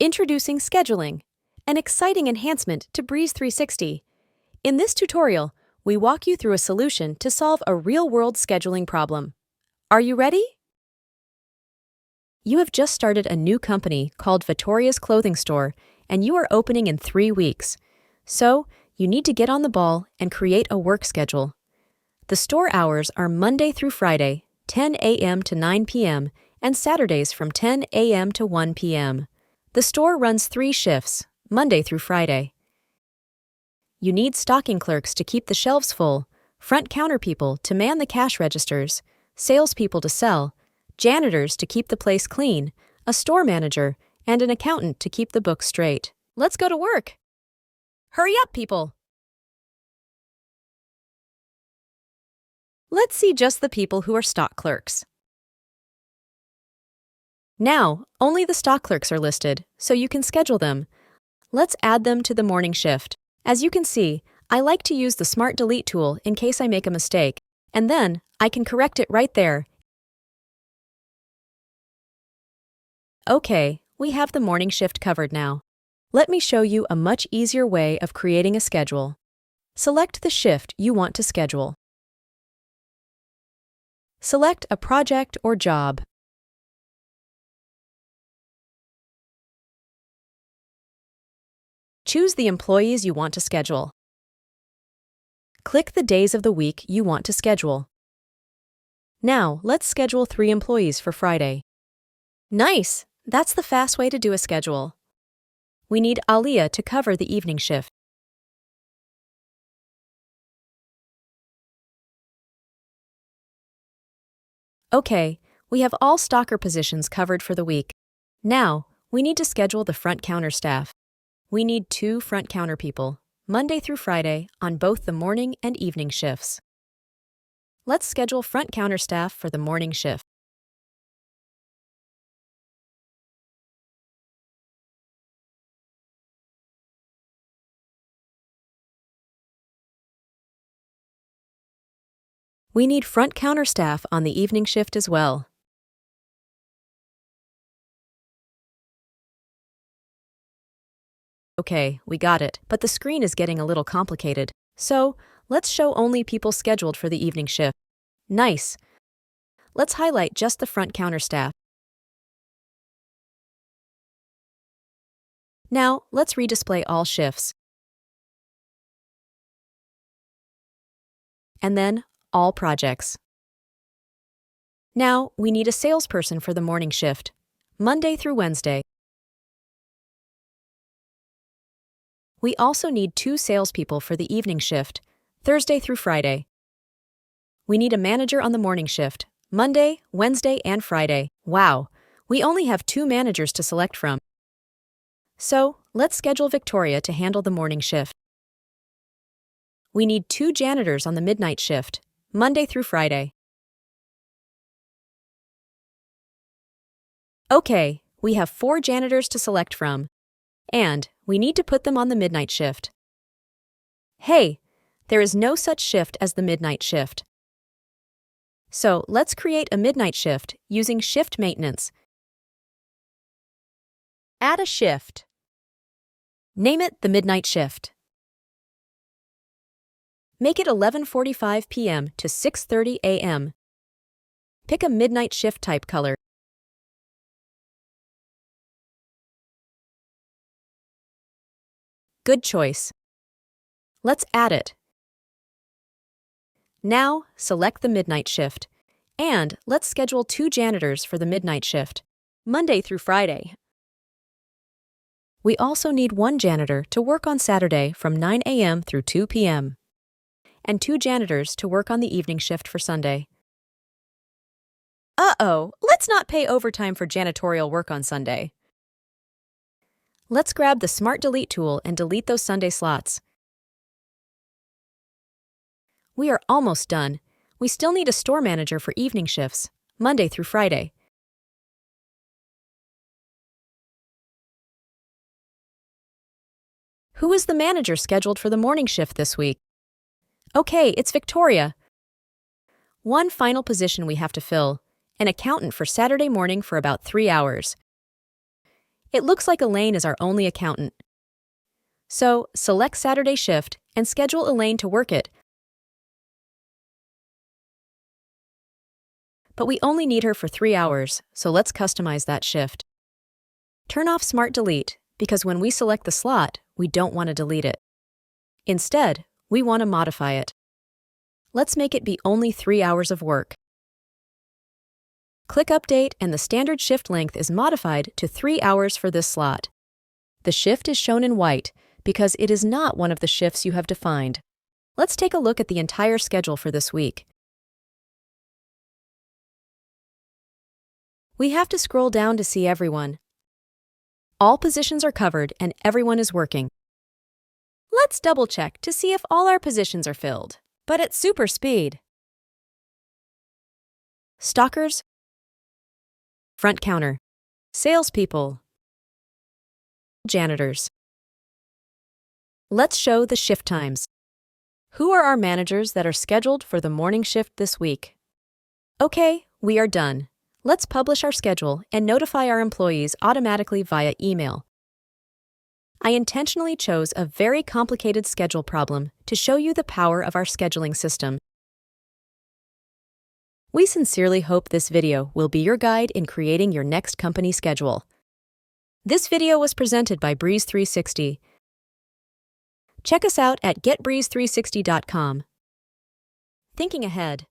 Introducing scheduling, an exciting enhancement to Breeze 360. In this tutorial, we walk you through a solution to solve a real-world scheduling problem. Are you ready? You have just started a new company called Vittoria's Clothing Store, and you are opening in 3 weeks. So, you need to get on the ball and create a work schedule. The store hours are Monday through Friday, 10 a.m. to 9 p.m., and Saturdays from 10 a.m. to 1 p.m. The store runs 3 shifts, Monday through Friday. You need stocking clerks to keep the shelves full, front counter people to man the cash registers, salespeople to sell, janitors to keep the place clean, a store manager, and an accountant to keep the books straight. Let's go to work! Hurry up, people! Let's see just the people who are stock clerks. Now, only the stock clerks are listed, so you can schedule them. Let's add them to the morning shift. As you can see, I like to use the Smart Delete tool in case I make a mistake, and then I can correct it right there. Okay, we have the morning shift covered now. Let me show you a much easier way of creating a schedule. Select the shift you want to schedule. Select a project or job. Choose the employees you want to schedule. Click the days of the week you want to schedule. Now, let's schedule 3 employees for Friday. Nice! That's the fast way to do a schedule. We need Aliyah to cover the evening shift. Okay, we have all stocker positions covered for the week. Now, we need to schedule the front counter staff. We need 2 front counter people, Monday through Friday, on both the morning and evening shifts. Let's schedule front counter staff for the morning shift. We need front counter staff on the evening shift as well. Okay, we got it, but the screen is getting a little complicated. So, let's show only people scheduled for the evening shift. Nice! Let's highlight just the front counter staff. Now, let's redisplay all shifts. And then, all projects. Now, we need a salesperson for the morning shift, Monday through Wednesday. We also need 2 salespeople for the evening shift, Thursday through Friday. We need a manager on the morning shift, Monday, Wednesday, and Friday. Wow, we only have 2 managers to select from. So, let's schedule Victoria to handle the morning shift. We need 2 janitors on the midnight shift, Monday through Friday. Okay, we have 4 janitors to select from. And we need to put them on the midnight shift. Hey, there is no such shift as the midnight shift. So let's create a midnight shift using shift maintenance. Add a shift. Name it the midnight shift. Make it 11:45 p.m. to 6:30 a.m. Pick a midnight shift type color. Good choice. Let's add it. Now, select the midnight shift. And let's schedule 2 janitors for the midnight shift, Monday through Friday. We also need 1 janitor to work on Saturday from 9 a.m. through 2 p.m. and 2 janitors to work on the evening shift for Sunday. Uh-oh, let's not pay overtime for janitorial work on Sunday. Let's grab the Smart Delete tool and delete those Sunday slots. We are almost done. We still need a store manager for evening shifts, Monday through Friday. Who is the manager scheduled for the morning shift this week? Okay, it's Victoria. 1 final position we have to fill, an accountant for Saturday morning for about 3 hours. It looks like Elaine is our only accountant. So, select Saturday shift and schedule Elaine to work it. But we only need her for 3 hours, so let's customize that shift. Turn off Smart Delete, because when we select the slot, we don't want to delete it. Instead, we want to modify it. Let's make it be only 3 hours of work. Click Update and the standard shift length is modified to 3 hours for this slot. The shift is shown in white because it is not one of the shifts you have defined. Let's take a look at the entire schedule for this week. We have to scroll down to see everyone. All positions are covered and everyone is working. Let's double-check to see if all our positions are filled, but at super speed. Stockers, front counter, salespeople, janitors. Let's show the shift times. Who are our managers that are scheduled for the morning shift this week? Okay, we are done. Let's publish our schedule and notify our employees automatically via email. I intentionally chose a very complicated schedule problem to show you the power of our scheduling system. We sincerely hope this video will be your guide in creating your next company schedule. This video was presented by Breeze360. Check us out at getbreeze360.com. Thinking ahead.